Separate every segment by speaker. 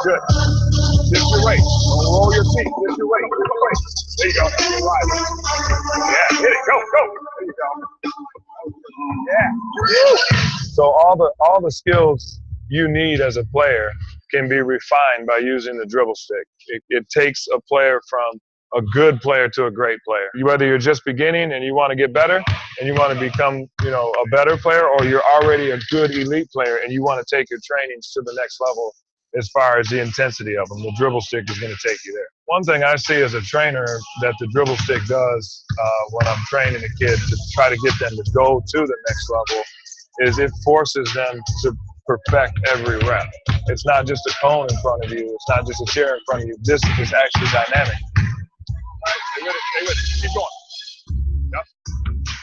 Speaker 1: Good. Shift your weight. Don't roll your feet. Shift your weight. Shift your weight. There you go. Right. Yeah, hit it. Go, go. There you go. Yeah. So all the skills you need as a player can be refined by using the dribble stick. It takes a player from a good player to a great player. Whether you're just beginning and you want to get better and you want to become, a better player, or you're already a good elite player and you want to take your trainings to the next level as far as the intensity of them, the dribble stick is going to take you there. One thing I see as a trainer that the dribble stick does when I'm training a kid to try to get them to go to the next level is it forces them to perfect every rep. It's not just a cone in front of you. It's not just a chair in front of you. This is actually dynamic. Right, stay with it, stay with it. Keep going. Yep.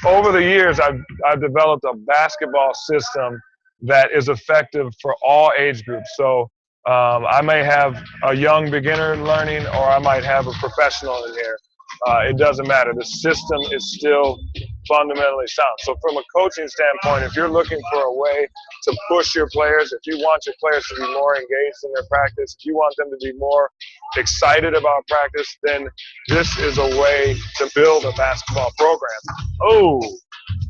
Speaker 1: Over the years, I've developed a basketball system that is effective for all age groups. So I may have a young beginner learning, or I might have a professional in here. It doesn't matter. The system is still fundamentally sound. So from a coaching standpoint, if you're looking for a way to push your players, if you want your players to be more engaged in their practice, if you want them to be more excited about practice, then this is a way to build a basketball program. Oh,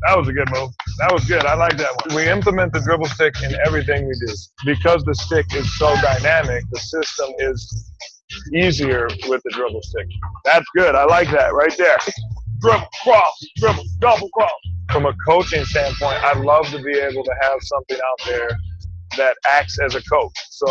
Speaker 1: that was a good move. That was good. I like that one. We implement the dribble stick in everything we do. Because the stick is so dynamic, the system is easier with the dribble stick. That's good. I like that right there. Dribble, cross, dribble, double cross. From a coaching standpoint, I'd love to be able to have something out there that acts as a coach. So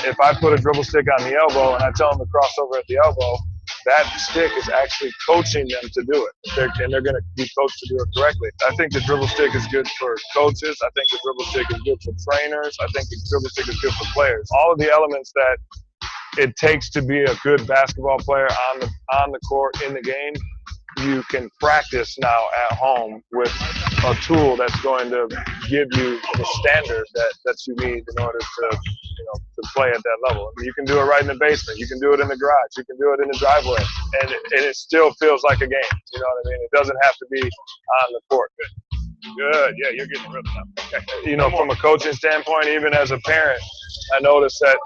Speaker 1: if I put a dribble stick on the elbow and I tell them to cross over at the elbow, that stick is actually coaching them to do it. And they're going to be coached to do it correctly. I think the dribble stick is good for coaches. I think the dribble stick is good for trainers. I think the dribble stick is good for players. All of the elements that it takes to be a good basketball player on the court, in the game, you can practice now at home with a tool that's going to give you the standard that you need in order to play at that level. I mean, you can do it right in the basement. You can do it in the garage. You can do it in the driveway. And it still feels like a game. You know what I mean? It doesn't have to be on the court. Good. Yeah, you're getting rhythm now. Okay. From a coaching standpoint, even as a parent, I noticed that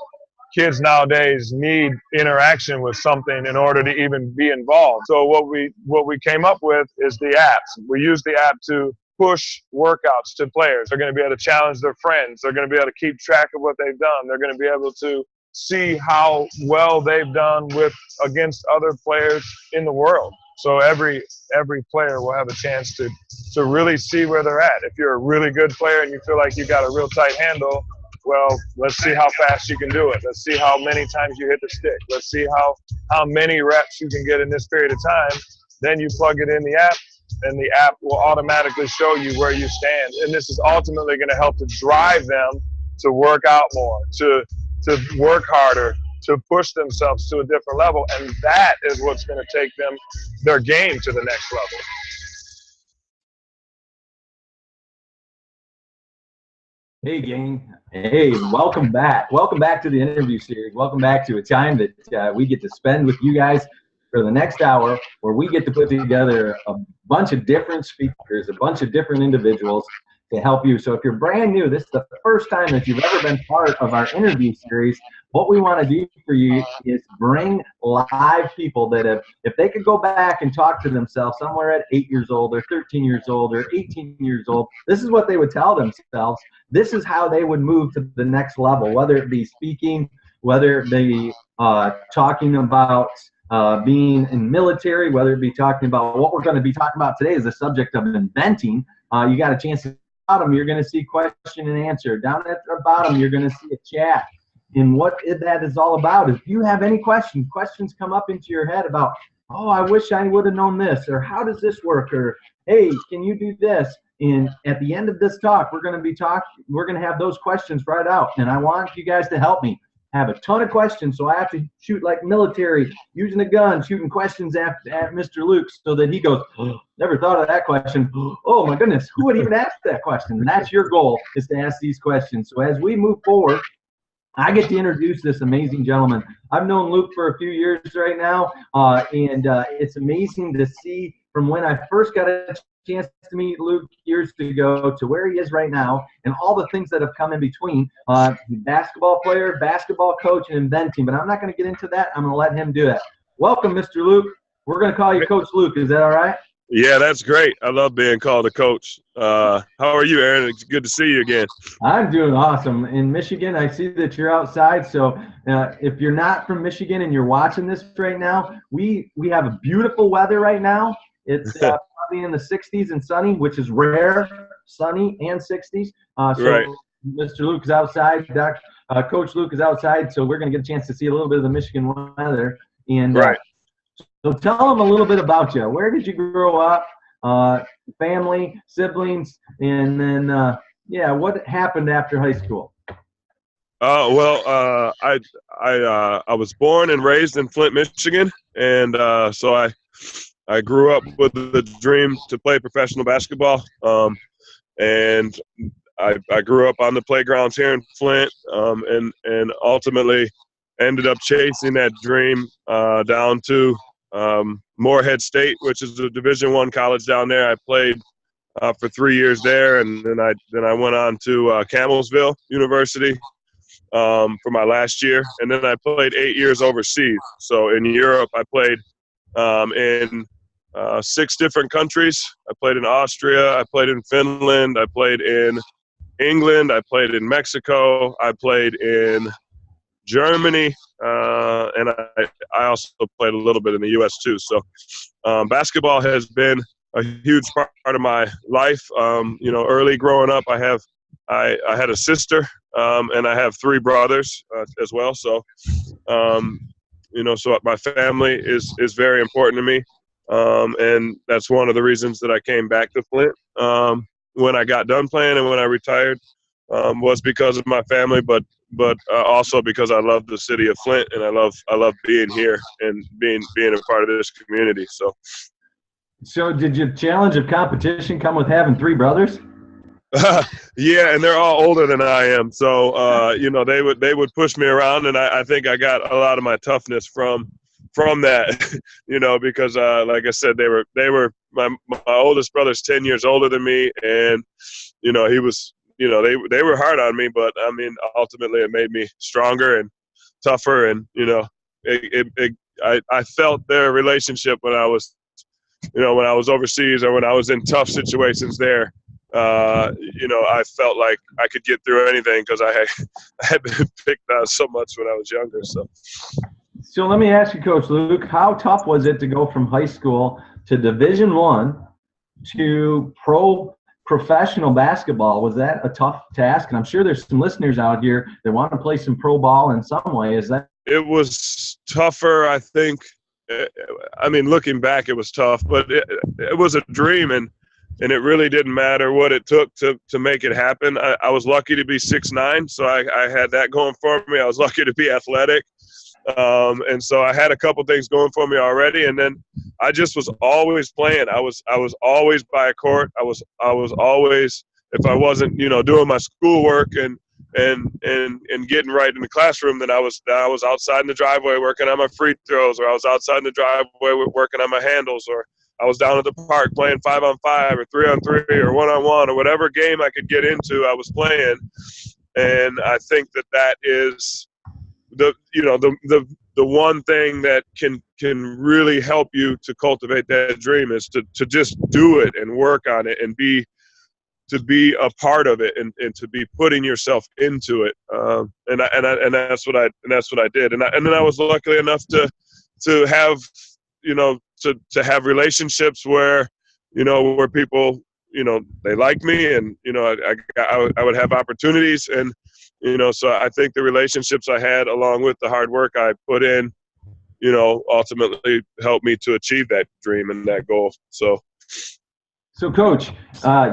Speaker 1: kids nowadays need interaction with something in order to even be involved. So what we came up with is the apps. We use the app to push workouts to players. They're going to be able to challenge their friends. They're going to be able to keep track of what they've done. They're going to be able to see how well they've done against other players in the world. So every player will have a chance to really see where they're at. If you're a really good player and you feel like you got a real tight handle, well, let's see how fast you can do it. Let's see how many times you hit the stick. Let's see how many reps you can get in this period of time. Then you plug it in the app, and the app will automatically show you where you stand. And this is ultimately going to help to drive them to work out more, to work harder, to push themselves to a different level. And that is what's going to take their game to the next level.
Speaker 2: Hey, gang. Hey, welcome back. Welcome back to the interview series. Welcome back to a time that we get to spend with you guys for the next hour, where we get to put together a bunch of different speakers, a bunch of different individuals to help you. So if you're brand new, this is the first time that you've ever been part of our interview series, what we want to do for you is bring live people that if they could go back and talk to themselves somewhere at 8 years old or 13 years old or 18 years old, this is what they would tell themselves. This is how they would move to the next level, whether it be speaking, whether it be talking about being in military, whether it be talking about what we're going to be talking about today is the subject of inventing. You got a chance to bottom, you're going to see question and answer. Down at the bottom, you're going to see a chat. And what that is all about is if you have any questions come up into your head about, oh, I wish I would have known this, or how does this work, or hey, can you do this? And at the end of this talk, we're going to have those questions right out. And I want you guys to help me. I have a ton of questions, so I have to shoot like military, using a gun, shooting questions at Mr. Luke so that he goes, oh, never thought of that question. Oh my goodness, who would even ask that question? And that's your goal, is to ask these questions. So as we move forward, I get to introduce this amazing gentleman. I've known Luke for a few years right now, and it's amazing to see from when I first got a chance to meet Luke years ago to where he is right now and all the things that have come in between. Basketball player, basketball coach, and inventing. But I'm not going to get into that. I'm going to let him do that. Welcome, Mr. Luke. We're going to call you Coach Luke. Is that all right?
Speaker 3: Yeah, that's great. I love being called a coach. How are you, Aaron? It's good to see you again.
Speaker 2: I'm doing awesome. In Michigan, I see that you're outside. So if you're not from Michigan and you're watching this right now, we have a beautiful weather right now. It's probably in the 60s and sunny, which is rare, sunny and 60s.
Speaker 3: Right.
Speaker 2: Mr. Luke is outside. Coach Luke is outside. So we're going to get a chance to see a little bit of the Michigan weather. And
Speaker 3: right.
Speaker 2: So tell them a little bit about you. Where did you grow up? Family, siblings, and then what happened after high school?
Speaker 3: I was born and raised in Flint, Michigan, and so I grew up with the dream to play professional basketball. And I grew up on the playgrounds here in Flint, and ultimately ended up chasing that dream down to Morehead State, which is a Division I college down there. I played for 3 years there, and then I went on to Campbellsville University for my last year, and then I played 8 years overseas. So in Europe, I played in 6 different countries. I played in Austria, I played in Finland, I played in England, I played in Mexico, I played in Germany, and I also played a little bit in the U.S. too. So basketball has been a huge part of my life. Early growing up, I had a sister, and I have 3 brothers as well. So, so my family is very important to me, and that's one of the reasons that I came back to Flint when I got done playing and when I retired, was because of my family, but also because I love the city of Flint, and I love being here and being a part of this community. So
Speaker 2: did your challenge of competition come with having 3 brothers?
Speaker 3: Yeah, and they're all older than I am. So they would push me around, and I think I got a lot of my toughness from that. Because like I said, they were my oldest brother's 10 years older than me, and he was. They were hard on me, but I mean, ultimately it made me stronger and tougher. And, I felt their relationship when I was overseas or when I was in tough situations there. I felt like I could get through anything because I had been picked on so much when I was younger.
Speaker 2: So let me ask you, Coach Luke, how tough was it to go from high school to Division I to professional basketball? Was that a tough task? And I'm sure there's some listeners out here that want to play some pro ball in some way. Is that?
Speaker 3: It was tougher, I think. I mean, looking back, it was tough, but it was a dream, and it really didn't matter what it took to make it happen. I was lucky to be 6'9", so I had that going for me. I was lucky to be athletic. And so I had a couple things going for me already, and then I just was always playing. I was always by a court. I was always, if I wasn't, doing my schoolwork and getting right in the classroom, then I was outside in the driveway working on my free throws, or I was outside in the driveway working on my handles, or I was down at the park playing 5-on-5 or 3-on-3 or 1-on-1 or whatever game I could get into, I was playing. And I think that is the one thing that can really help you to cultivate that dream is to just do it and work on it and to be a part of it and to be putting yourself into it. And that's what I did. And then I was lucky enough to have, to have relationships where people, they like me, and, I would have opportunities, and, so I think the relationships I had along with the hard work I put in, ultimately helped me to achieve that dream and that goal. So
Speaker 2: Coach,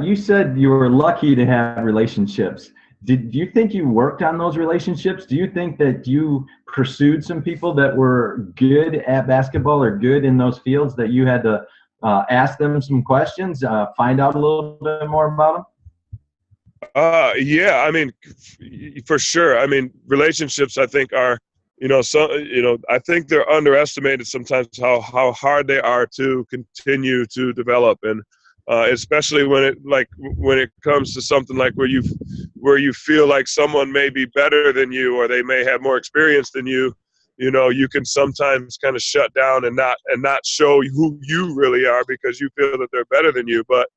Speaker 2: you said you were lucky to have relationships. Do you think you worked on those relationships? Do you think that you pursued some people that were good at basketball or good in those fields that you had to ask them some questions, find out a little bit more about them?
Speaker 3: Yeah, I mean, for sure. I mean, relationships, I think, are, I think they're underestimated sometimes how hard they are to continue to develop. And, especially when it comes to something like where you feel like someone may be better than you, or they may have more experience than you. You know, you can sometimes kind of shut down and not show who you really are because you feel that they're better than you. But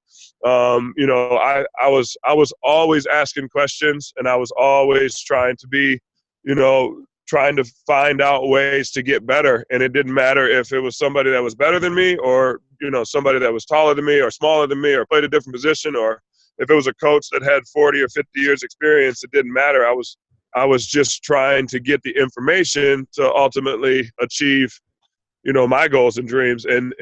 Speaker 3: you know, I was always asking questions, and I was always trying to be, you know, trying to find out ways to get better. And it didn't matter if it was somebody that was better than me, or, you know, somebody that was taller than me or smaller than me or played a different position, or if it was a coach that had 40 or 50 years experience. It didn't matter. I was just trying to get the information to ultimately achieve, you know, my goals and dreams. And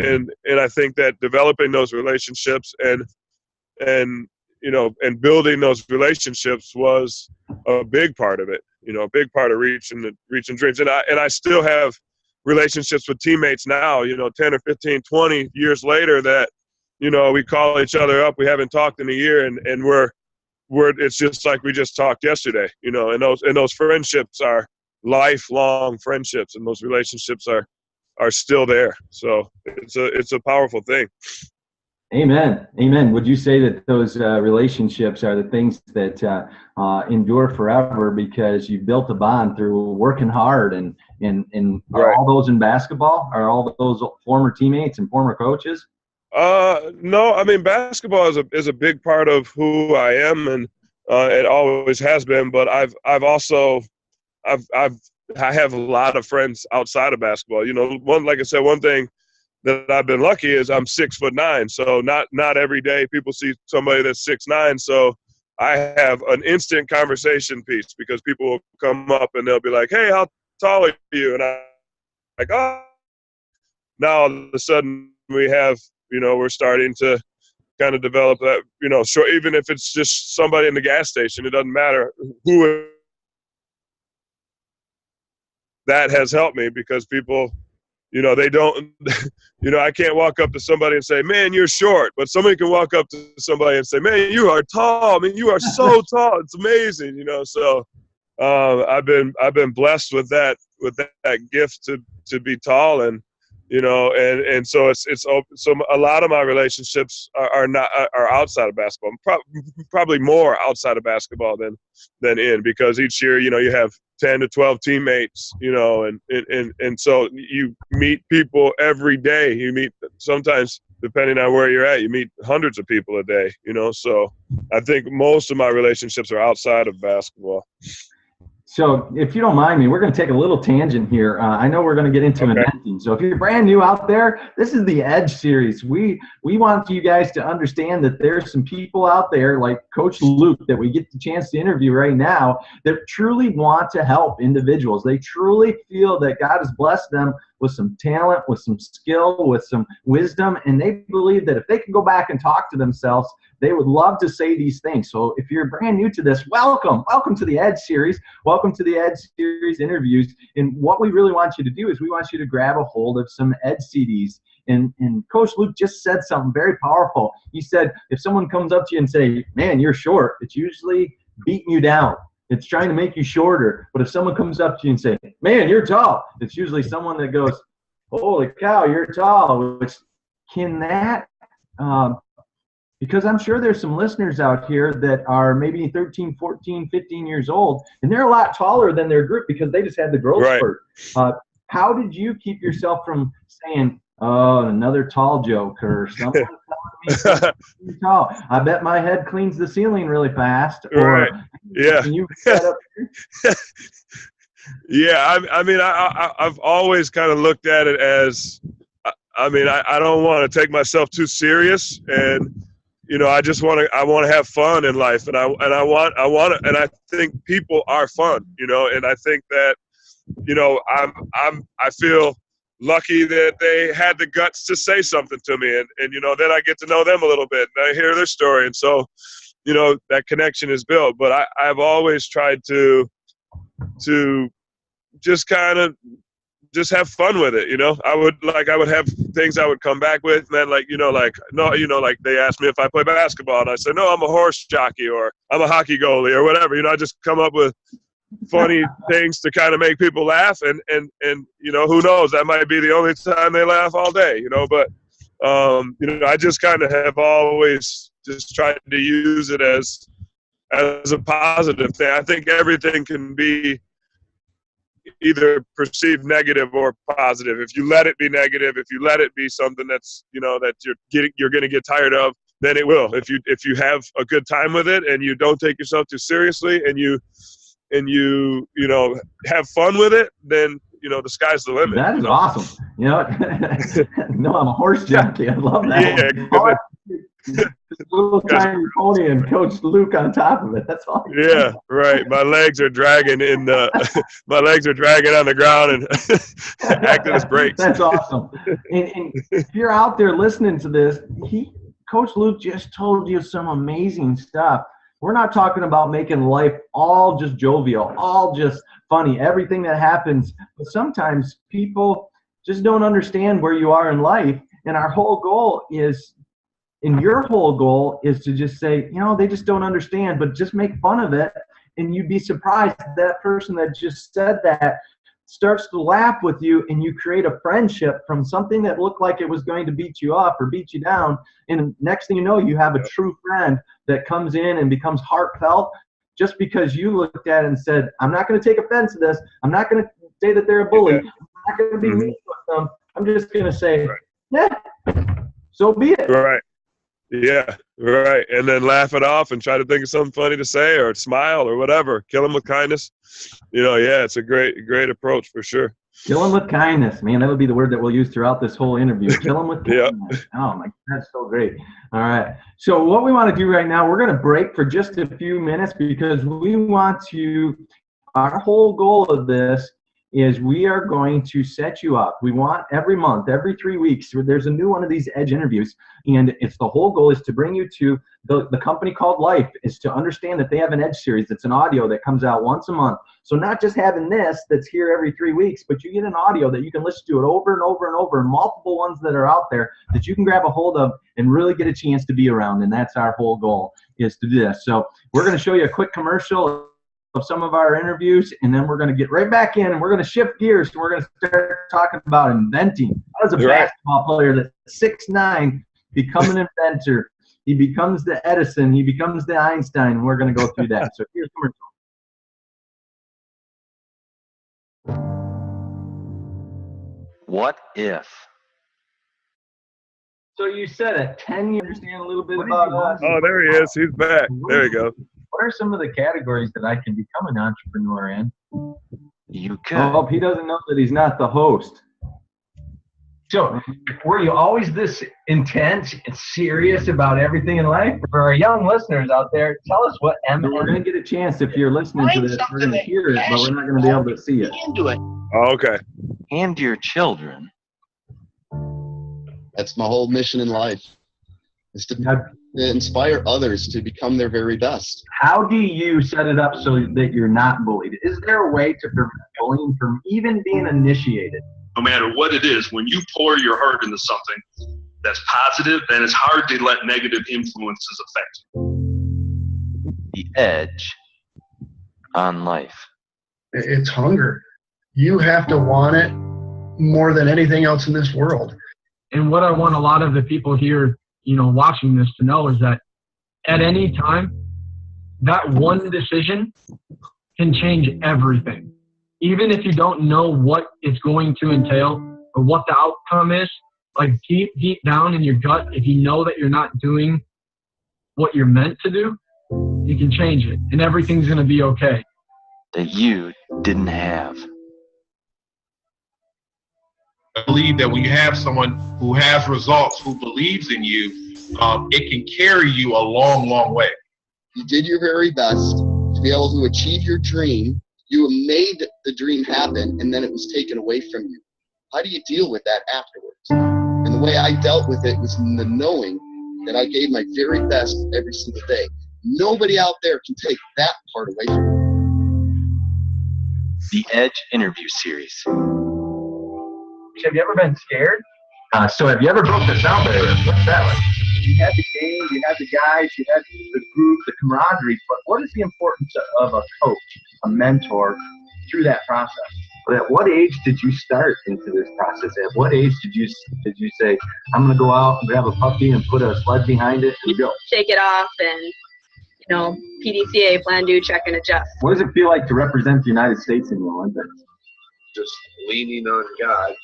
Speaker 3: I think that developing those relationships and you know, and building those relationships was a big part of it. You know, a big part of reaching dreams. And I still have relationships with teammates now, you know, 10 or 15, 20 years later, that, you know, we call each other up. We haven't talked in a year, and we're it's just like we just talked yesterday, you know, and those friendships are lifelong friendships, and those relationships are still there. So it's a powerful thing.
Speaker 2: Amen. Amen. Would you say that those relationships are the things that endure forever because you built a bond through working hard, and
Speaker 3: Right.
Speaker 2: all those in basketball are all those former teammates and former coaches?
Speaker 3: No, I mean, basketball is a big part of who I am, and it always has been. But I have a lot of friends outside of basketball. You know, like I said, one thing that I've been lucky is I'm 6'9", so not every day people see somebody that's 6'9". So I have an instant conversation piece, because people will come up and they'll be like, "Hey, how tall are you?" And I'm like, "Oh." Now all of a sudden we have, you know, we're starting to kind of develop that, you know, sure, even if it's just somebody in the gas station, it doesn't matter who. That has helped me, because people, you know, they don't, you know, I can't walk up to somebody and say, "Man, you're short," but somebody can walk up to somebody and say, "Man, you are tall. I mean, you are so tall. It's amazing," you know. So I've been blessed with that gift to be tall, and, you know, and so it's so a lot of my relationships are outside of basketball. Probably more outside of basketball than in, because each year, you know, you have 10 to 12 teammates, you know, and so you meet people every day. You meet, sometimes, depending on where you're at, you meet hundreds of people a day, you know. So I think most of my relationships are outside of basketball.
Speaker 2: So if you don't mind me, we're going to take a little tangent here. I know we're going to get into inventing. So if you're brand new out there, this is the Edge series. We want you guys to understand that there's some people out there like Coach Luke that we get the chance to interview right now that truly want to help individuals. They truly feel that God has blessed them with some talent, with some skill, with some wisdom, and they believe that if they can go back and talk to themselves, they would love to say these things. So if you're brand new to this, welcome to the Edge series. Welcome to the Edge series interviews. And what we really want you to do is we want you to grab a hold of some Edge CDs. And Coach Luke just said something very powerful. He said, if someone comes up to you and say, "Man, you're short," it's usually beating you down. It's trying to make you shorter. But if someone comes up to you and say, "Man, you're tall," it's usually someone that goes, "Holy cow, you're tall." Which can that because I'm sure there's some listeners out here that are maybe 13, 14, 15 years old, and they're a lot taller than their group because they just had the growth spurt. How did you keep yourself from saying, "Oh, another tall joke," or something? Tall. I bet my head cleans the ceiling really fast.
Speaker 3: Right. Yeah.
Speaker 2: Can you set up?
Speaker 3: Yeah. I mean, I've always kind of looked at it as, I mean, I don't want to take myself too serious, and, you know, I want to have fun in life, and I think people are fun, you know, and I think that, you know, I feel lucky that they had the guts to say something to me, and you know, then I get to know them a little bit, and I hear their story, and so, you know, that connection is built. But I've always tried to just kind of just have fun with it, you know. I would have things I would come back with, and then, like, you know, like, no, you know, like they asked me if I play basketball, and I said, "No, I'm a horse jockey," or "I'm a hockey goalie," or whatever. You know, I just come up with funny things to kind of make people laugh, and you know, who knows, that might be the only time they laugh all day, you know. But I just kind of have always just tried to use it as a positive thing. I think everything can be either perceived negative or positive. If you let it be negative, if you let it be something that's, that you're going to get tired of, then it will. If you have a good time with it and you don't take yourself too seriously and you have fun with it, then the sky's the limit.
Speaker 2: That is awesome. No, I'm a horse jockey. I love that.
Speaker 3: Yeah,
Speaker 2: little tiny pony and Coach Luke on top of it. That's all.
Speaker 3: Yeah, right. My legs are dragging my legs are dragging on the ground and acting as brakes.
Speaker 2: That's awesome. And if you're out there listening to this, Coach Luke just told you some amazing stuff. We're not talking about making life all just jovial, all just funny, everything that happens. But sometimes people just don't understand where you are in life. And our whole goal is, and your whole goal is to just say, they just don't understand, but just make fun of it. And you'd be surprised that person that just said that starts to laugh with you, and you create a friendship from something that looked like it was going to beat you up or beat you down. And next thing you know, you have a true friend that comes in and becomes heartfelt just because you looked at it and said, I'm not going to take offense to this. I'm not going to say that they're a bully. I'm not going to be mean with them. I'm just going to say, yeah, so be it.
Speaker 3: Right. Yeah, right. And then laugh it off and try to think of something funny to say or smile or whatever. Kill them with kindness. It's a great approach for sure.
Speaker 2: Kill them with kindness. Man, that would be the word that we'll use throughout this whole interview. Kill them with kindness.
Speaker 3: Yeah.
Speaker 2: Oh, my God, that's so great. All right. So what we want to do right now, we're going to break for just a few minutes because we want to – our whole goal of this is we are going to set you up. We want every month, every 3 weeks, there's a new one of these Edge interviews. And it's the whole goal is to bring you to the company called Life, is to understand that they have an Edge series. It's an audio that comes out once a month. So not just having this that's here every 3 weeks, but you get an audio that you can listen to it over and over and over, and multiple ones that are out there that you can grab a hold of and really get a chance to be around. And that's our whole goal, is to do this. So we're going to show you a quick commercial of some of our interviews, and then we're going to get right back in and we're going to shift gears. So we're going to start talking about inventing. How does a basketball player that's 6'9" become an inventor? He becomes the Edison. He becomes the Einstein. And we're going to go through that. So here's commercial.
Speaker 4: What if?
Speaker 2: So you said at 10, you understand a little bit about us.
Speaker 3: Oh, there he is. He's back. There you go.
Speaker 2: What are some of the categories that I can become an entrepreneur in?
Speaker 4: You could.
Speaker 2: Oh, he doesn't know that he's not the host. So, were you always this intense and serious about everything in life? For our young listeners out there, tell us what M&M. We're going to get a chance if you're listening to this. We're going to hear it, but we're not going to be able to see it.
Speaker 4: Into it.
Speaker 3: Oh, okay.
Speaker 4: And your children.
Speaker 5: That's my whole mission in life, is to inspire others to become their very best.
Speaker 2: How do you set it up so that you're not bullied? Is there a way to prevent bullying from even being initiated?
Speaker 6: No matter what it is, when you pour your heart into something that's positive, then it's hard to let negative influences affect you.
Speaker 4: The edge on life.
Speaker 7: It's hunger. You have to want it more than anything else in this world.
Speaker 8: And what I want a lot of the people here, watching this to know is that at any time, that one decision can change everything. Even if you don't know what it's going to entail or what the outcome is, like deep down in your gut, if you know that you're not doing what you're meant to do, you can change it and everything's going to be okay.
Speaker 4: That you didn't have.
Speaker 9: I believe that when you have someone who has results, who believes in you, it can carry you a long, long way.
Speaker 5: You did your very best to be able to achieve your dream. You made the dream happen, and then it was taken away from you. How do you deal with that afterwards? And the way I dealt with it was in the knowing that I gave my very best every single day. Nobody out there can take that part away from you.
Speaker 4: The Edge interview series.
Speaker 2: Have you ever been scared? So have you ever broke the sound barrier? What's that like? You had the game, you had the guys, you had the group, the camaraderie, but what is the importance of a coach, a mentor, through that process? But at what age did you start into this process? At what age did you say, I'm going to go out and grab a puppy and put a sled behind it and go?
Speaker 10: Shake it off and, PDCA, plan, do, check, and adjust.
Speaker 2: What does it feel like to represent the United States in the Olympics?
Speaker 11: Just leaning on God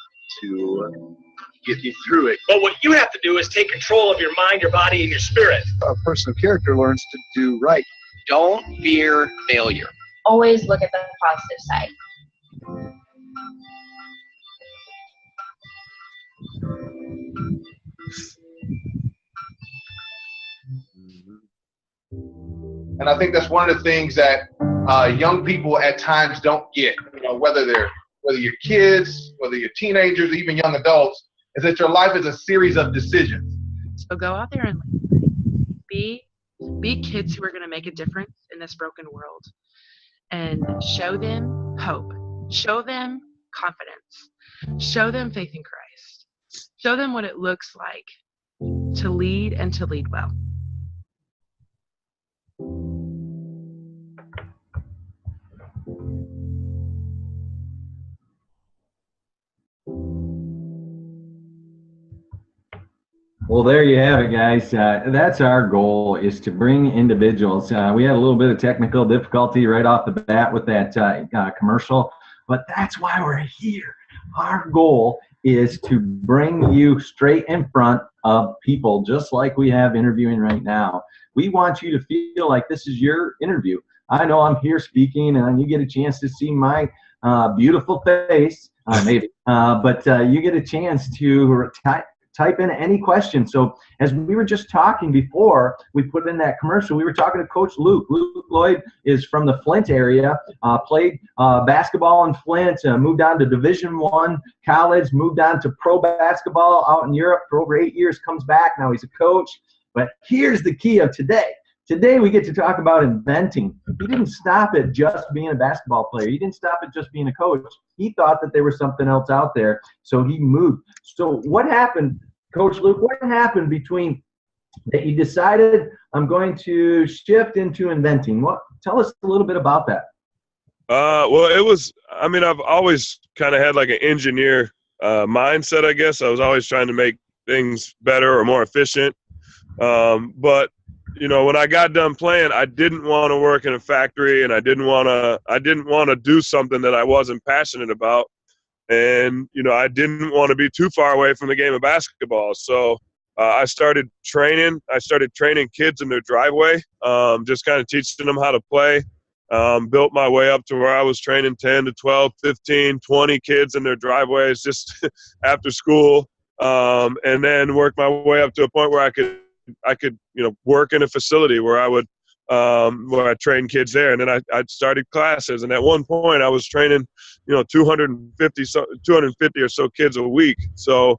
Speaker 11: to get you through it. But what you have to do is take control of your mind, your body, and your spirit.
Speaker 12: A person of character learns to do right.
Speaker 11: Don't fear failure.
Speaker 13: Always look at the positive side.
Speaker 9: And I think that's one of the things that young people at times don't get. Whether you're kids, whether you're teenagers, even young adults, is that your life is a series of decisions.
Speaker 14: So go out there and be kids who are going to make a difference in this broken world, and show them hope, show them confidence, show them faith in Christ, show them what it looks like to lead and to lead well.
Speaker 2: Well, there you have it, guys. That's our goal, is to bring individuals. We had a little bit of technical difficulty right off the bat with that commercial, but that's why we're here. Our goal is to bring you straight in front of people just like we have interviewing right now. We want you to feel like this is your interview. I know I'm here speaking, and you get a chance to see my beautiful face, maybe, but you get a chance to type in any question. So as we were just talking before we put in that commercial, we were talking to Coach Luke. Luke Lloyd is from the Flint area, played basketball in Flint, moved on to Division I college, moved on to pro basketball out in Europe for over 8 years, comes back, now he's a coach. But here's the key of today. Today we get to talk about inventing. He didn't stop at just being a basketball player. He didn't stop at just being a coach. He thought that there was something else out there, so he moved. So what happened, Coach Luke, what happened between that you decided I'm going to shift into inventing? Tell us a little bit about that.
Speaker 3: Well, I've always kind of had like an engineer mindset, I guess. I was always trying to make things better or more efficient. But when I got done playing, I didn't want to work in a factory, and I didn't want to do something that I wasn't passionate about. And, I didn't want to be too far away from the game of basketball. So I started training. I started training kids in their driveway, just kind of teaching them how to play. Built my way up to where I was training 10 to 12, 15, 20 kids in their driveways just after school. And then worked my way up to a point where I could work in a facility where I would where I trained kids there. And then I started classes, and at one point I was training 250 or so kids a week. So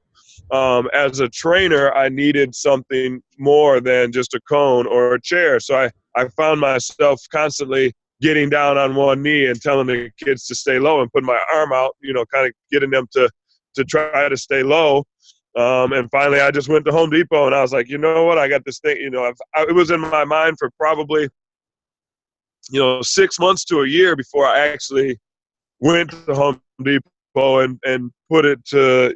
Speaker 3: as a trainer, I needed something more than just a cone or a chair. So I found myself constantly getting down on one knee and telling the kids to stay low and putting my arm out, kind of getting them to try to stay low. And finally, I just went to Home Depot, and I was like, you know what? I got this thing. It was in my mind for probably, 6 months to a year before I actually went to Home Depot and put it to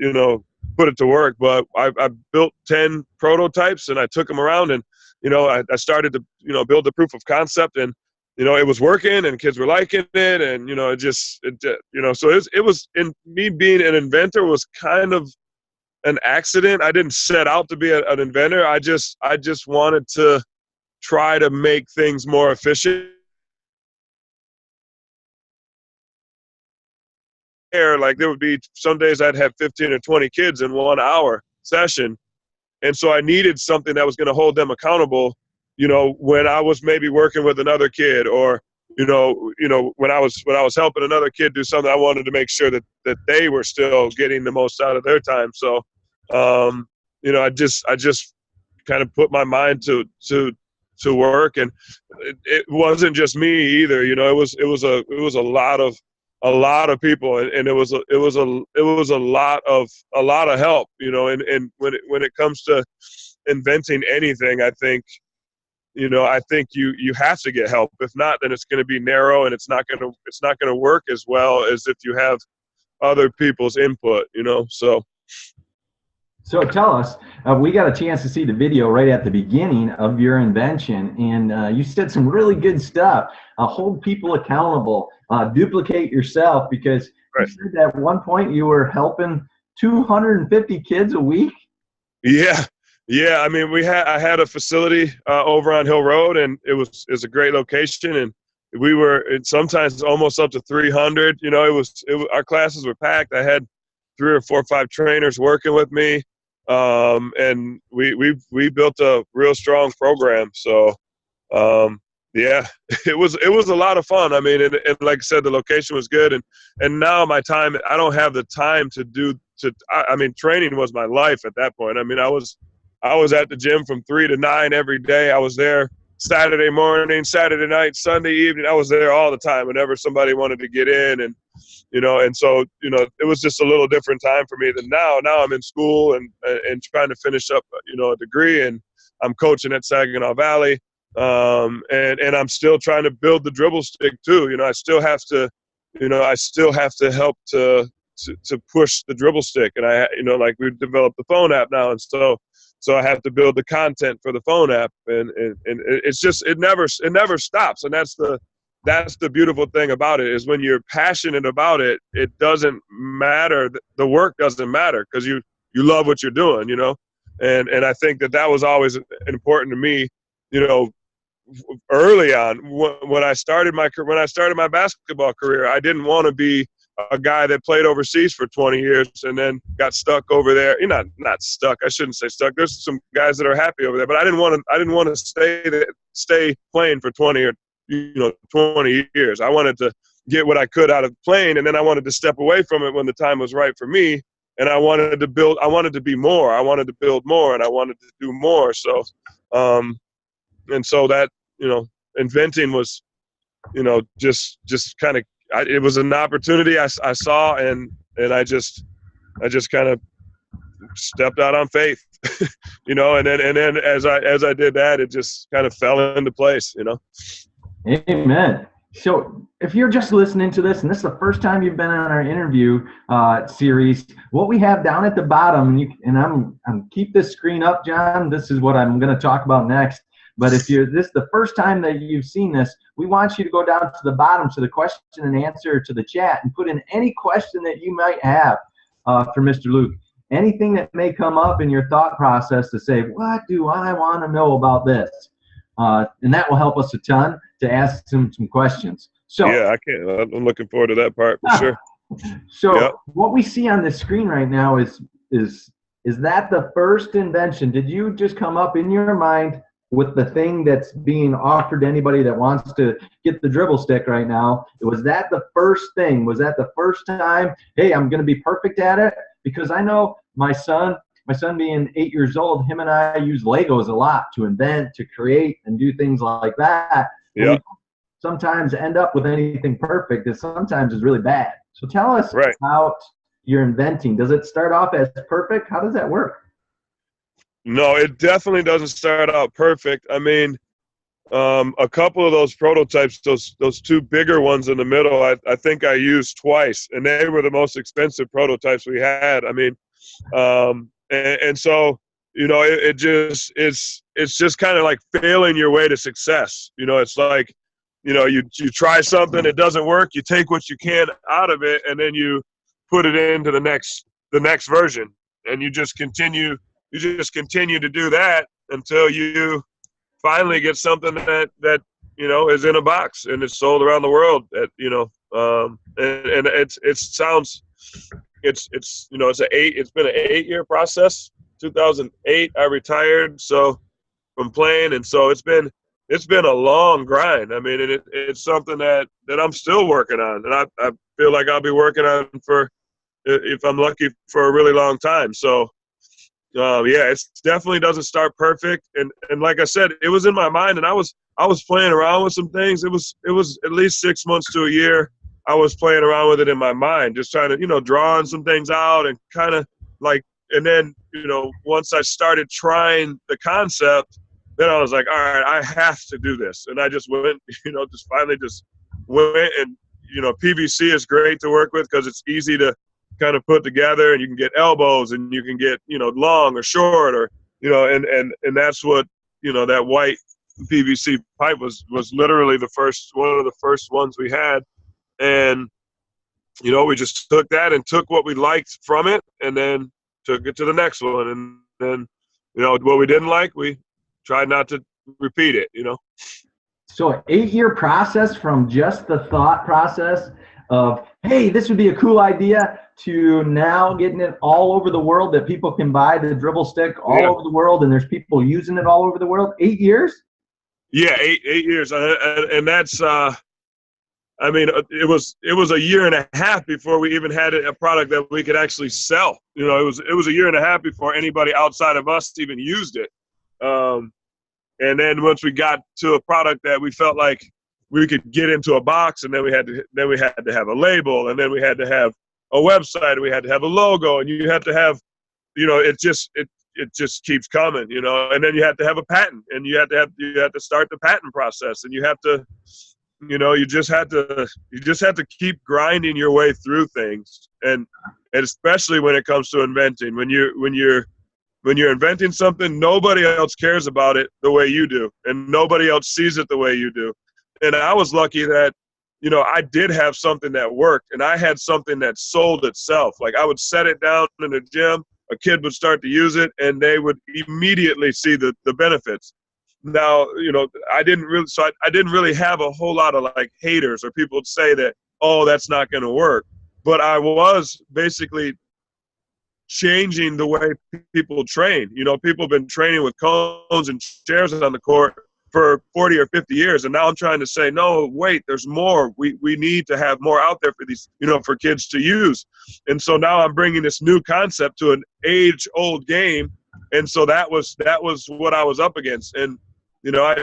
Speaker 3: work. But I built 10 prototypes, and I took them around, and I started to build the proof of concept, and it was working, and kids were liking it, and so it was in me being an inventor was kind of an accident. I didn't set out to be an inventor. I just wanted to try to make things more efficient. Like there would be some days I'd have 15 or 20 kids in 1 hour session. And so I needed something that was going to hold them accountable, when I was maybe working with another kid, or, when I was helping another kid do something, I wanted to make sure that they were still getting the most out of their time. So, I just kind of put my mind to work, and it wasn't just me either. It was a lot of people, and it was a lot of help, and when it comes to inventing anything, I think you have to get help. If not, then it's going to be narrow, and it's not going to work as well as if you have other people's input, you know. So
Speaker 2: tell us, we got a chance to see the video right at the beginning of your invention, and you said some really good stuff. Hold people accountable, duplicate yourself, because you said at one point you were helping 250 kids a week.
Speaker 3: Yeah. I mean, I had a facility over on Hill Road, and it was a great location, and we were sometimes almost up to 300. You know, our classes were packed. I had 3 or 4 or 5 trainers working with me. And we built a real strong program. So, yeah, it was a lot of fun. I mean, and like I said, the location was good. And now my time, I don't have the time I mean, training was my life at that point. I mean, I was at the gym from 3 to 9 every day. I was there Saturday morning, Saturday night, Sunday evening. I was there all the time whenever somebody wanted to get in, and you know, and so, you know, it was just a little different time for me than now. Now I'm in school and trying to finish up, you know, a degree, and I'm coaching at Saginaw Valley. And I'm still trying to build the dribble stick too. You know, I still have to help to push the dribble stick. And you know, like we've developed the phone app now. And so I have to build the content for the phone app, and it's just, it never stops. And that's the beautiful thing about it, is when you're passionate about it, it doesn't matter. The work doesn't matter, because you love what you're doing, you know? And I think that was always important to me, you know, early on when I started my basketball career. I didn't want to be a guy that played overseas for 20 years and then got stuck over there. You're not stuck. I shouldn't say stuck. There's some guys that are happy over there, but I didn't want to stay playing for 20 years. I wanted to get what I could out of playing, and then I wanted to step away from it when the time was right for me. And I wanted to be more. I wanted to build more, and I wanted to do more. So, and so that, you know, inventing was, you know, just kind of, it was an opportunity I saw, and I just kind of stepped out on faith, you know, and then as I did that, it just kind of fell into place, you know.
Speaker 2: Amen. So if you're just listening to this, and this is the first time you've been on our interview series, what we have down at the bottom, and I'm keep this screen up, John. This is what I'm going to talk about next. But if this is the first time that you've seen this, we want you to go down to the bottom to the question and answer to the chat and put in any question that you might have for Mr. Luke. Anything that may come up in your thought process to say, what do I want to know about this? And that will help us a ton to ask some questions. So
Speaker 3: yeah, I'm looking forward to that part for sure.
Speaker 2: So what we see on the screen right now is that the first invention? Did you just come up in your mind with the thing that's being offered to anybody that wants to get the dribble stick right now? Was that the first thing? Was that the first time, hey, I'm going to be perfect at it? Because I know my son being 8 years old, him and I use Legos a lot to invent, to create, and do things like that. Yeah. We sometimes end up with anything perfect, and sometimes it's really bad. So tell us about your inventing. Does it start off as perfect? How does that work?
Speaker 3: No, it definitely doesn't start out perfect. I mean, a couple of those prototypes, those 2 bigger ones in the middle, I think I used twice, and they were the most expensive prototypes we had. I mean, and so, you know, it's just kind of like failing your way to success. You know, it's like, you know, you try something, it doesn't work, you take what you can out of it, and then you put it into the next version, and you just continue to do that until you finally get something that you know is in a box and it's sold around the world. You know, and it's been an 8-year process. 2008 I retired from playing, and so it's been a long grind. I mean, it's something that I'm still working on, and I feel like I'll be working on for, if I'm lucky, for a really long time. So. Yeah, it definitely doesn't start perfect, and like I said, it was in my mind, and I was playing around with some things. It was at least 6 months to a year. I was playing around with it in my mind, just trying to, you know, drawing some things out and kind of like, and then, you know, once I started trying the concept, then I was like, all right, I have to do this, and I just went, you know, finally went, and you know, PVC is great to work with because it's easy to kind of put together, and you can get elbows, and you can get, you know, long or short, or, you know, and that's what, you know, that white PVC pipe was literally one of the first ones we had. And, you know, we just took that and took what we liked from it, and then took it to the next one. And then, you know, what we didn't like, we tried not to repeat it, you know.
Speaker 2: So an 8-year process from just the thought process of, hey, this would be a cool idea, to now getting it all over the world, that people can buy the dribble stick all over the world, and there's people using it all over the world. 8 years?
Speaker 3: Yeah, 8 years. And that's, I mean, it was a year and a half before we even had a product that we could actually sell. You know, it was a year and a half before anybody outside of us even used it. And then once we got to a product that we felt like we could get into a box, and then we had to have a label, and then we had to have a website, and we had to have a logo, and you had to have, you know, it just keeps coming, you know. And then you had to have a patent, and you had to start the patent process, and you have to, you know, you just had to keep grinding your way through things, and especially when it comes to inventing, when you're inventing something, nobody else cares about it the way you do, and nobody else sees it the way you do. And I was lucky that, you know, I did have something that worked, and I had something that sold itself. Like, I would set it down in the gym, a kid would start to use it, and they would immediately see the benefits. Now, you know, I didn't really have a whole lot of like haters or people would say that, oh, that's not going to work. But I was basically changing the way people train. You know, people have been training with cones and chairs on the court for 40 or 50 years. And now I'm trying to say, no, wait, there's more. We need to have more out there for these, you know, for kids to use. And so now I'm bringing this new concept to an age-old game. And so that was what I was up against. And, you know, I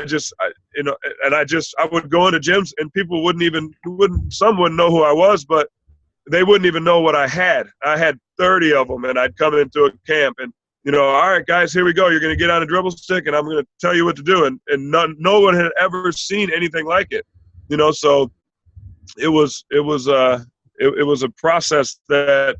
Speaker 3: would go into gyms, and people some wouldn't know who I was, but they wouldn't even know what I had. I had 30 of them, and I'd come into a camp, and, you know, all right, guys, here we go. You're going to get on a dribble stick, and I'm going to tell you what to do. And no one had ever seen anything like it, you know. So it was a process that,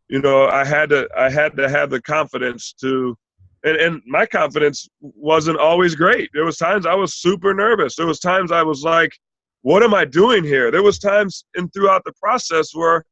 Speaker 3: you know, I had to have the confidence to, and my confidence wasn't always great. There was times I was super nervous. There was times I was like, what am I doing here? There was times throughout the process where,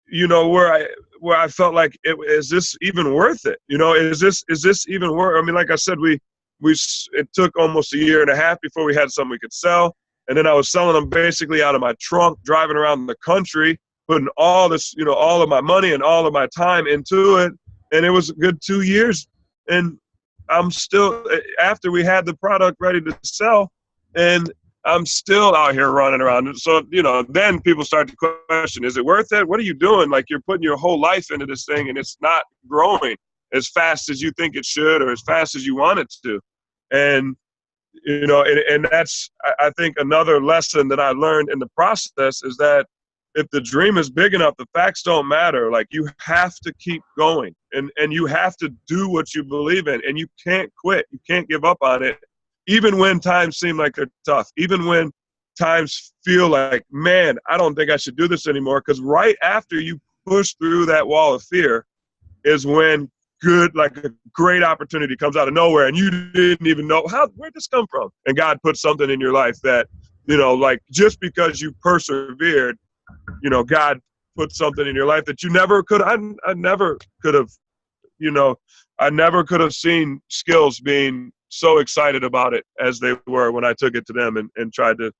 Speaker 3: you know, where I felt like, is this even worth it? You know, is this even worth? I mean, like I said, it took almost a year and a half before we had something we could sell, and then I was selling them basically out of my trunk, driving around the country, putting all this, you know, all of my money and all of my time into it, and it was a good 2 years, and I'm still, after we had the product ready to sell, and I'm still out here running around. So, you know, then people start to question, is it worth it? What are you doing? Like, you're putting your whole life into this thing, and it's not growing as fast as you think it should, or as fast as you want it to. And, you know, and that's, I think, another lesson that I learned in the process is that if the dream is big enough, the facts don't matter. Like, you have to keep going, and you have to do what you believe in, and you can't quit. You can't give up on it. Even when times seem like they're tough, even when times feel like, man, I don't think I should do this anymore, because right after you push through that wall of fear is when a great opportunity comes out of nowhere, and you didn't even know, where'd this come from? And God put something in your life that, you know, like, just because you persevered, you know, God put something in your life that you never could. I never could have, you know, I never could have seen skills being so excited about it as they were when I took it to them and tried to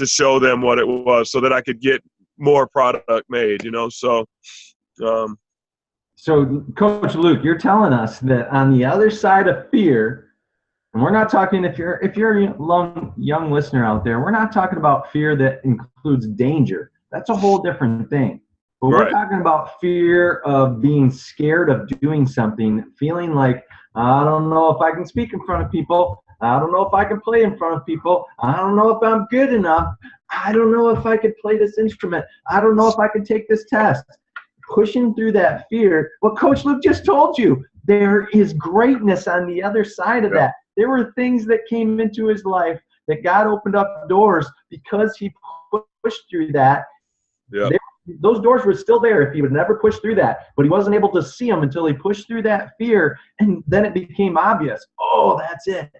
Speaker 3: show them what it was, so that I could get more product made, you know. So
Speaker 2: So Coach Luke, you're telling us that on the other side of fear, and we're not talking, if you're a young listener out there, we're not talking about fear that includes danger. That's a whole different thing. But we're talking about fear of being scared of doing something, feeling like, I don't know if I can speak in front of people. I don't know if I can play in front of people. I don't know if I'm good enough. I don't know if I could play this instrument. I don't know if I can take this test. Pushing through that fear. What Coach Luke just told you, there is greatness on the other side of that. There were things that came into his life that God opened up doors because he pushed through that.
Speaker 3: Yeah.
Speaker 2: those doors were still there if he would never push through that, but he wasn't able to see them until he pushed through that fear, and then it became obvious. Oh, that's it.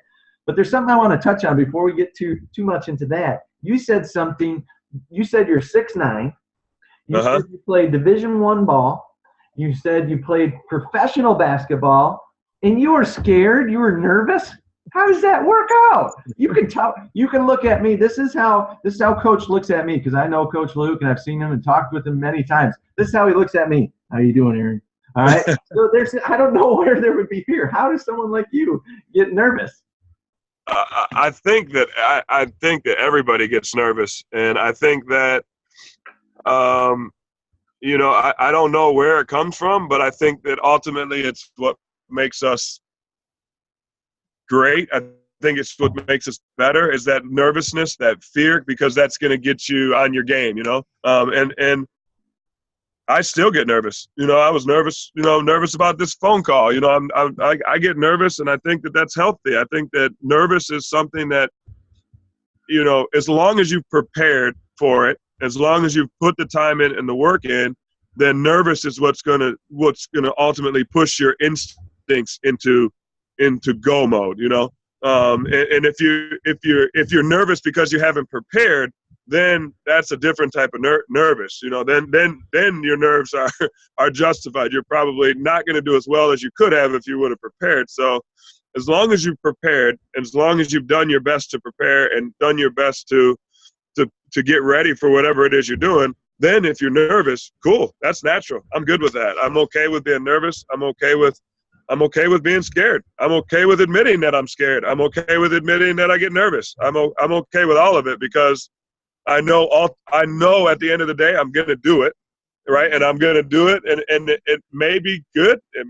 Speaker 2: But there's something I want to touch on before we get too much into that. You said something. You said you're 6'9". You said you played Division I ball. You said you played professional basketball, and you were scared. You were nervous. How does that work out? You can tell. You can look at me. This is how Coach looks at me, because I know Coach Luke and I've seen him and talked with him many times. This is how he looks at me. How you doing, Aaron? All right. So I don't know where there would be fear. How does someone like you get nervous?
Speaker 3: I think that everybody gets nervous, and I think that you know, I don't know where it comes from, but I think that ultimately it's what makes us great. I think it's what makes us better, is that nervousness, that fear, because that's going to get you on your game, you know. And I still get nervous. You know, I was nervous, nervous about this phone call. You know, I get nervous, and I think that that's healthy. I think that nervous is something that, you know, as long as you've prepared for it, as long as you've put the time in and the work in, then nervous is what's gonna ultimately push your instincts into go mode. You know, and if you're nervous because you haven't prepared, then that's a different type of nervous. You know, then your nerves are justified. You're probably not going to do as well as you could have if you would have prepared. So, as long as you've prepared, and as long as you've done your best to prepare and done your best to get ready for whatever it is you're doing, then if you're nervous, cool, that's natural. I'm good with that. I'm okay with being nervous. I'm okay with being scared. I'm okay with admitting that I'm scared. I'm okay with admitting that I get nervous. I'm okay with all of it, because I know at the end of the day I'm going to do it, right? And I'm going to do it, and it may be good. It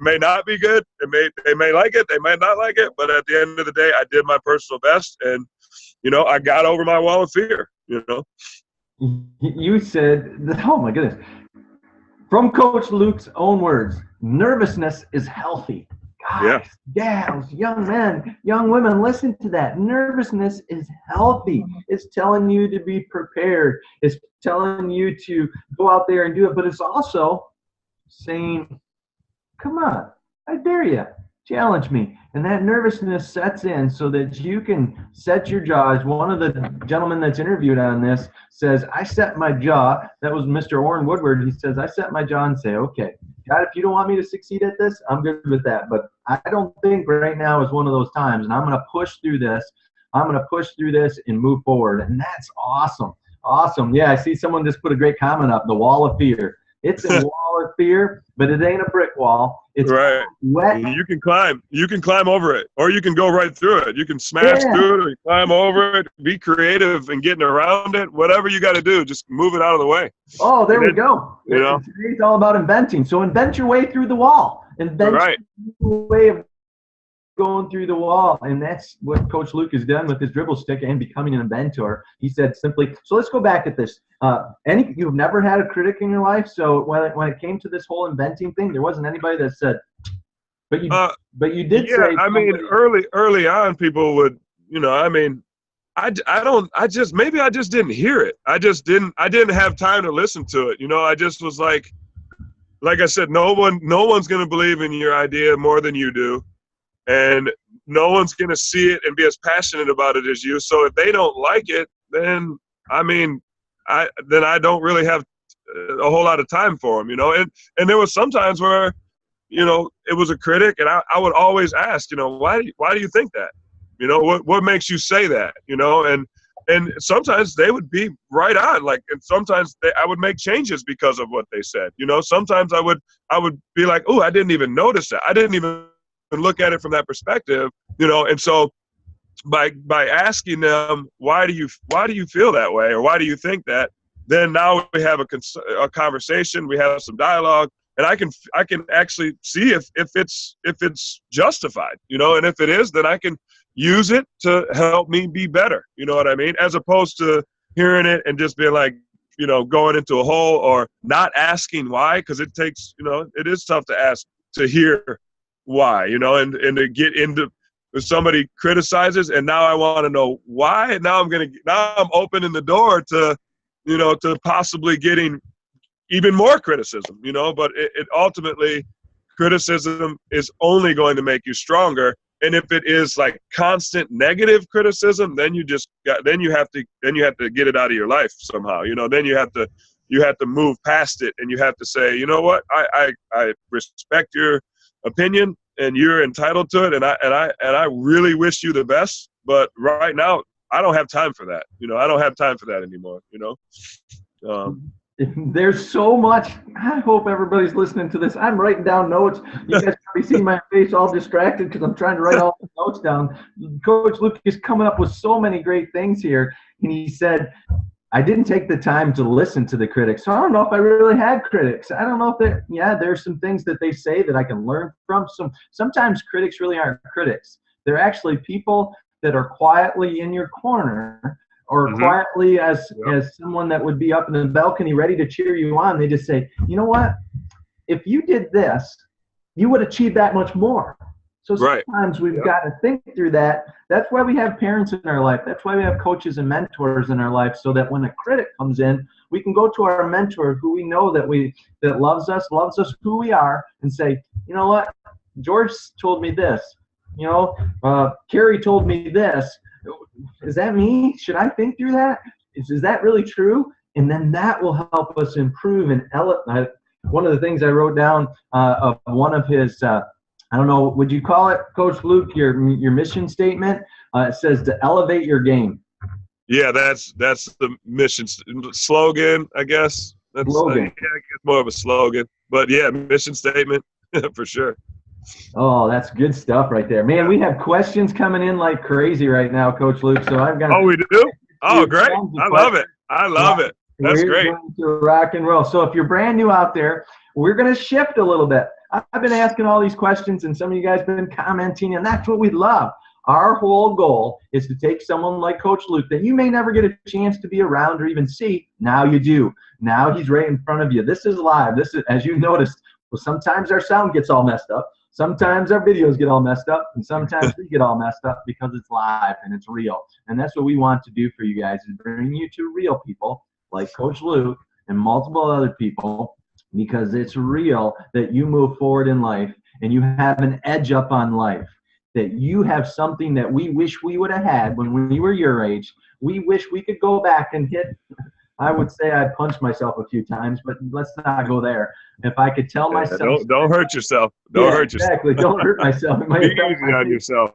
Speaker 3: may not be good. They may like it. They may not like it. But at the end of the day, I did my personal best, and you know, I got over my wall of fear. You know.
Speaker 2: You said, oh my goodness, from Coach Luke's own words, nervousness is healthy. Guys, gals, young men, young women, listen to that. Nervousness is healthy. It's telling you to be prepared. It's telling you to go out there and do it. But it's also saying, come on, I dare you. Challenge me. And that nervousness sets in so that you can set your jaw. As one of the gentlemen that's interviewed on this says, I set my jaw. That was Mr. Orrin Woodward. He says, I set my jaw and say, okay, God, if you don't want me to succeed at this, I'm good with that. But I don't think right now is one of those times, and I'm going to push through this. I'm going to push through this and move forward. And that's awesome. Awesome. Yeah, I see someone just put a great comment up, the wall of fear. It's a wall of fear, but it ain't a brick wall. It's
Speaker 3: right.
Speaker 2: Wet.
Speaker 3: You can climb over it, or you can go right through it. You can smash through it, or you climb over it. Be creative and getting around it. Whatever you got to do, just move it out of the way.
Speaker 2: Oh, there we go.
Speaker 3: You know,
Speaker 2: it's all about inventing. So invent your way through the wall. Invent your way of going through the wall, and that's what Coach Luke has done with his dribble stick and becoming an inventor. He said simply. So let's go back at this. You've never had a critic in your life, so when it came to this whole inventing thing, there wasn't anybody that said, but you did say.
Speaker 3: Yeah, I mean, early on, people would, you know, I mean, maybe I just didn't hear it. I didn't have time to listen to it. You know, I just was like I said, no one's going to believe in your idea more than you do. And no one's going to see it and be as passionate about it as you. So if they don't like it, then, I mean, I don't really have a whole lot of time for them, you know. And there was some times where, you know, it was a critic, and I would always ask, you know, why do you think that? You know, what makes you say that? You know, and sometimes they would be right on, like, and sometimes I would make changes because of what they said. You know, sometimes I would be like, oh, I didn't even notice that. I didn't even look at it from that perspective, you know. And so by asking them, why do you feel that way, or why do you think that, then now we have a conversation, we have some dialogue, and I can actually see if it's justified, you know. And if it is, then I can use it to help me be better, you know what I mean, as opposed to hearing it and just being like, you know, going into a hole or not asking why, because it takes, you know, it is tough to hear why, you know, and to get into, if somebody criticizes and now I want to know why, and now I'm opening the door to, to possibly getting even more criticism, but it ultimately, criticism is only going to make you stronger. And if it is like constant negative criticism, then you have to get it out of your life somehow. Then you have to move past it, and you have to say, you know what, I respect your opinion, and you're entitled to it, and I really wish you the best, but right now I don't have time for that. I don't have time for that anymore.
Speaker 2: There's so much. I hope everybody's listening to this. I'm writing down notes. You guys probably see my face all distracted because I'm trying to write all the notes down. Coach Luke is coming up with so many great things here. And he said, I didn't take the time to listen to the critics. So I don't know if I really had critics. I don't know if there's some things that they say that I can learn from. Sometimes critics really aren't critics. They're actually people that are quietly in your corner, or quietly as someone that would be up in the balcony ready to cheer you on. They just say, you know what? If you did this, you would achieve that much more. So sometimes we've got to think through that. That's why we have parents in our life. That's why we have coaches and mentors in our life, so that when a critic comes in, we can go to our mentor who we know that loves us who we are, and say, you know what? George told me this. Carrie told me this. Is that me? Should I think through that? Is that really true? And then that will help us improve and elevate. One of the things I wrote down of one of his, I don't know, would you call it, Coach Luke, your mission statement? It says to elevate your game.
Speaker 3: Yeah, that's the mission slogan, I guess. That's
Speaker 2: slogan.
Speaker 3: It's more of a slogan, but yeah, mission statement for sure.
Speaker 2: Oh, that's good stuff right there. Man, we have questions coming in like crazy right now, Coach Luke. So I've got.
Speaker 3: Oh, we do? Oh, great. I love it. That's great.
Speaker 2: We're going to rock and roll. So if you're brand new out there, we're going to shift a little bit. I've been asking all these questions, and some of you guys have been commenting, and that's what we love. Our whole goal is to take someone like Coach Luke that you may never get a chance to be around or even see. Now you do. Now he's right in front of you. This is live. This is, as you noticed, well, sometimes our sound gets all messed up. Sometimes our videos get all messed up, and sometimes we get all messed up because it's live and it's real. And that's what we want to do for you guys, is bring you to real people like Coach Luke and multiple other people, because it's real that you move forward in life and you have an edge up on life, that you have something that we wish we would have had when we were your age. We wish we could go back and hit. I would say I punched myself a few times, but let's not go there. If I could tell myself,
Speaker 3: don't hurt yourself. Don't hurt yourself.
Speaker 2: Exactly. Don't hurt myself.
Speaker 3: Be easy on yourself.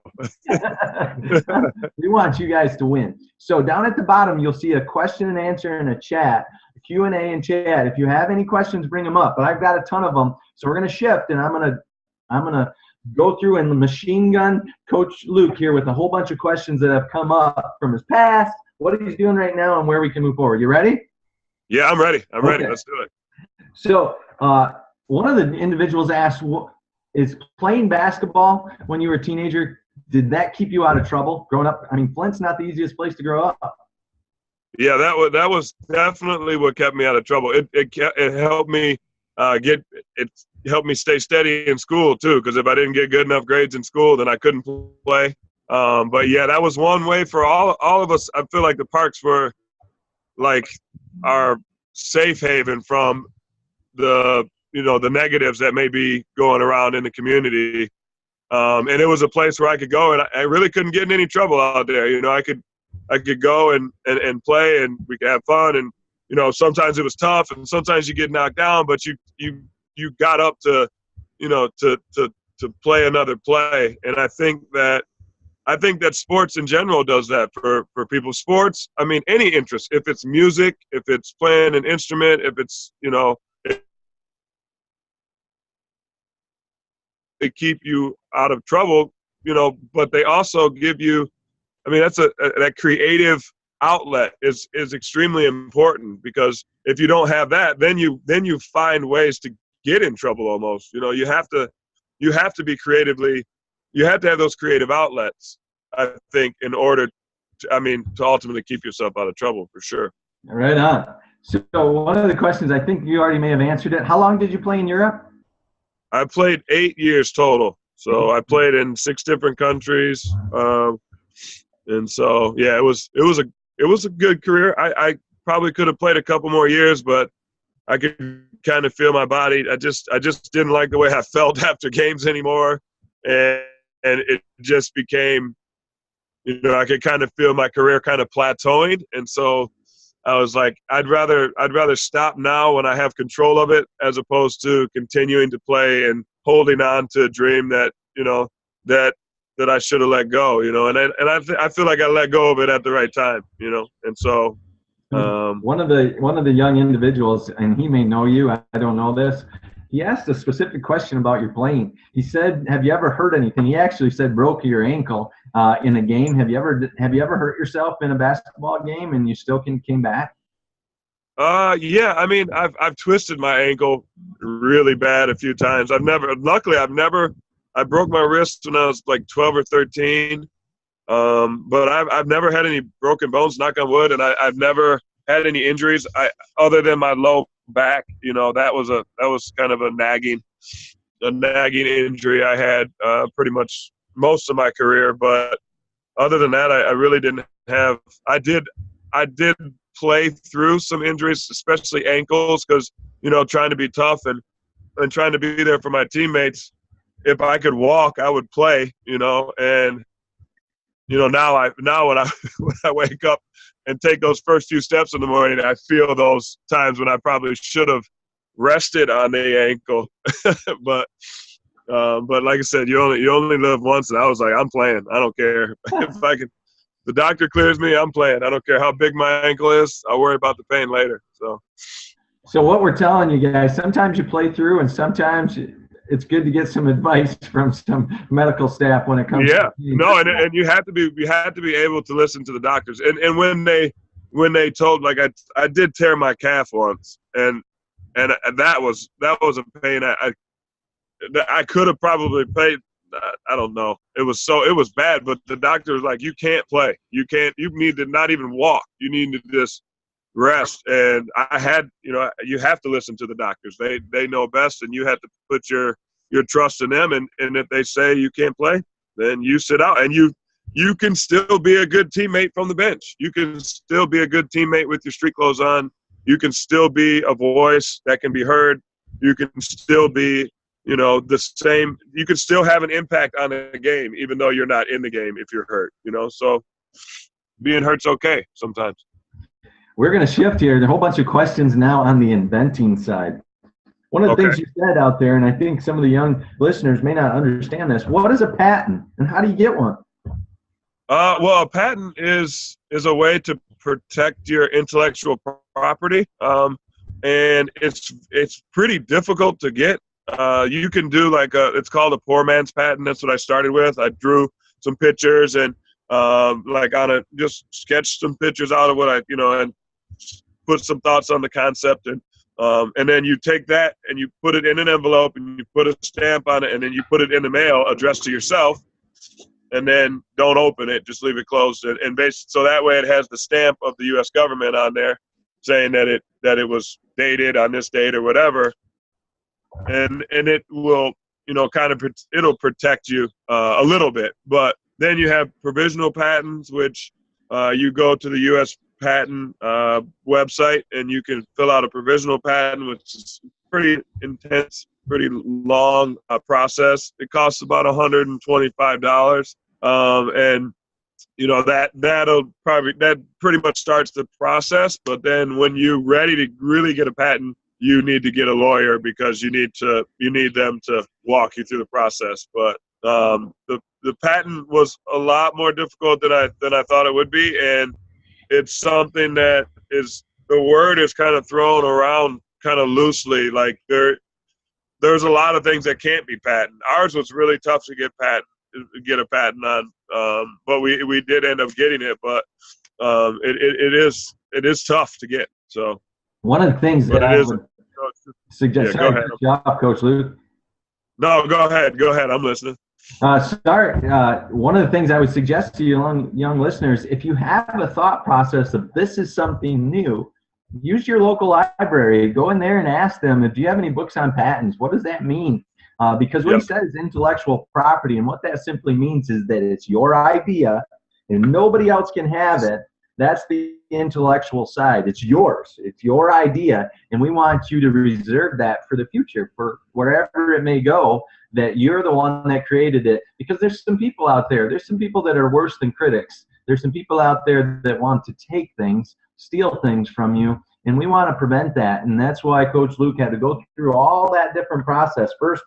Speaker 2: We want you guys to win. So down at the bottom, you'll see a question and answer and a chat, a Q&A and chat. If you have any questions, bring them up. But I've got a ton of them, so we're gonna shift, and I'm gonna go through and machine gun Coach Luke here with a whole bunch of questions that have come up from his past, what he's doing right now, and where we can move forward. You ready?
Speaker 3: Yeah, I'm ready. I'm ready. Let's do it.
Speaker 2: So one of the individuals asked, is playing basketball when you were a teenager, did that keep you out of trouble growing up? I mean, Flint's not the easiest place to grow up.
Speaker 3: Yeah, that was definitely what kept me out of trouble. It helped me helped me stay steady in school too, because if I didn't get good enough grades in school, then I couldn't play. But yeah, that was one way for all of us. I feel like the parks were like our safe haven from the negatives that may be going around in the community. And it was a place where I could go, and I really couldn't get in any trouble out there. I could go and play, and we could have fun. And sometimes it was tough, and sometimes you get knocked down, but you got up to play another play. And I think that sports in general does that for people. Sports, I mean, any interest, if it's music, if it's playing an instrument, if it's they keep you out of trouble, but they also give you, I mean, that creative outlet is extremely important, because if you don't have that, then you find ways to get in trouble almost. You have to be creatively, you have to have those creative outlets, I think, in order to ultimately keep yourself out of trouble, for sure.
Speaker 2: Right on. So one of the questions, I think you already may have answered it. How long did you play in Europe?
Speaker 3: I played 8 years total. So I played in 6 different countries. And so, yeah, it was a good career. probably could have played a couple more years, but I could kind of feel my body. I just didn't like the way I felt after games anymore, and it just became, I could kind of feel my career kind of plateauing, and so I was like, I'd rather stop now when I have control of it, as opposed to continuing to play and holding on to a dream that that I should have let go, and I feel like I let go of it at the right time, and so.
Speaker 2: One of the young individuals, and he may know you, I don't know this, he asked a specific question about your playing. He said, have you ever hurt anything? He actually said broke your ankle in a game. Have you ever hurt yourself in a basketball game and you still came back?
Speaker 3: Yeah, I mean, I've twisted my ankle really bad a few times. I broke my wrist when I was like 12 or 13. But I've never had any broken bones, knock on wood, and I've never had any injuries. Other than my low back, that was kind of a nagging injury I had pretty much most of my career. But other than that, I really didn't have. I did play through some injuries, especially ankles, because trying to be tough and trying to be there for my teammates. If I could walk, I would play, and. Now when I wake up and take those first few steps in the morning, I feel those times when I probably should have rested on the ankle. but like I said, you only live once, and I was like, I'm playing. I don't care if the doctor clears me, I'm playing. I don't care how big my ankle is. I'll worry about the pain later.
Speaker 2: So what we're telling you guys, sometimes you play through, and sometimes it's good to get some advice from some medical staff when it comes to
Speaker 3: and you have to be able to listen to the doctors. And when they told, like, I did tear my calf once, and that was a pain. I could have probably played. I don't know. It was bad, but the doctor was like, you can't play. You need to not even walk. You need to just rest. And I had, you have to listen to the doctors. They know best, and you have to put your trust in them. And if they say you can't play, then you sit out, and you can still be a good teammate from the bench. You can still be a good teammate with your street clothes on. You can still be a voice that can be heard. You can still be, the same. You can still have an impact on a game, even though you're not in the game if you're hurt, so being hurt's okay sometimes.
Speaker 2: We're going to shift here. There's a whole bunch of questions now on the inventing side. One of the things you said out there, and I think some of the young listeners may not understand this, what is a patent and how do you get one?
Speaker 3: Well, a patent is a way to protect your intellectual property, and it's pretty difficult to get. You can do it's called a poor man's patent. That's what I started with. I drew some pictures and just sketched some pictures out of what and put some thoughts on the concept, and then you take that and you put it in an envelope and you put a stamp on it, and then you put it in the mail addressed to yourself, and then don't open it, just leave it closed, and so that way it has the stamp of the U.S. government on there saying that it was dated on this date or whatever, and it will it'll protect you a little bit. But then you have provisional patents, which you go to the U.S. patent website and you can fill out a provisional patent, which is pretty intense, pretty long process. It costs about $125, and that pretty much starts the process. But then when you're ready to really get a patent, you need to get a lawyer, because you need them to walk you through the process. But the patent was a lot more difficult than I thought it would be, and it's something that the word is kind of thrown around kind of loosely. Like there's a lot of things that can't be patent. Ours was really tough to get a patent on, but we did end up getting it. But it is tough to get. So
Speaker 2: one of the things that I would suggest.
Speaker 3: Go ahead,
Speaker 2: Coach Luke.
Speaker 3: No, go ahead. I'm listening.
Speaker 2: One of the things I would suggest to you young listeners, if you have a thought process of this is something new, use your local library. Go in there and ask them, do you have any books on patents? What does that mean? Because what he said is intellectual property, and what that simply means is that it's your idea and nobody else can have it, That's the intellectual side. It's yours. It's your idea, and we want you to reserve that for the future, for wherever it may go, that you're the one that created it. Because there's some people out there. There's some people that are worse than critics. There's some people out there that want to take things, steal things from you, and we want to prevent that. And that's why Coach Luke had to go through all that different process. First,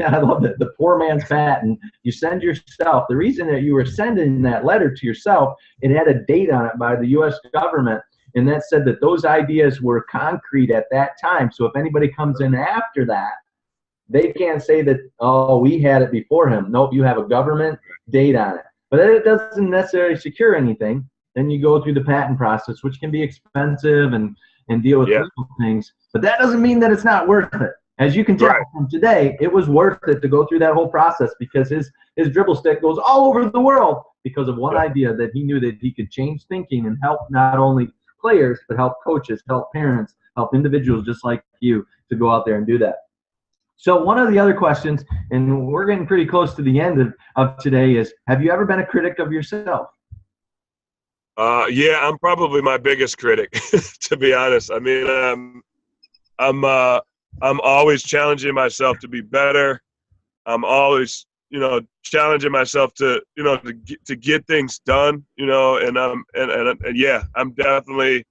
Speaker 2: I love it, the poor man's patent. You send yourself. The reason that you were sending that letter to yourself, it had a date on it by the U.S. government, and that said that those ideas were concrete at that time. So if anybody comes in after that, they can't say that, oh, we had it before him. Nope, you have a government date on it. But it doesn't necessarily secure anything. Then you go through the patent process, which can be expensive and deal with legal things. But that doesn't mean that it's not worth it. As you can tell from today, it was worth it to go through that whole process, because his dribble stick goes all over the world because of one idea that he knew that he could change thinking and help not only players, but help coaches, help parents, help individuals just like you to go out there and do that. So one of the other questions, and we're getting pretty close to the end of today, is have you ever been a critic of yourself?
Speaker 3: Yeah, I'm probably my biggest critic, to be honest. I mean, I'm always challenging myself to be better. I'm always, challenging myself to get things done, and yeah, I'm definitely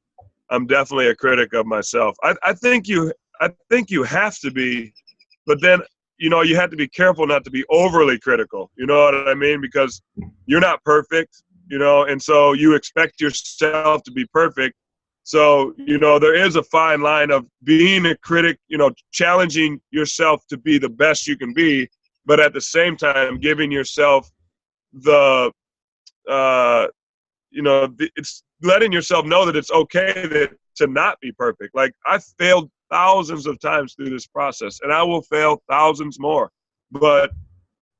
Speaker 3: a critic of myself. I think you have to be, but then, you have to be careful not to be overly critical. You know what I mean? Because you're not perfect, and so you expect yourself to be perfect. So, there is a fine line of being a critic, challenging yourself to be the best you can be, but at the same time giving yourself it's letting yourself know that it's okay to not be perfect. Like, I failed thousands of times through this process, and I will fail thousands more. But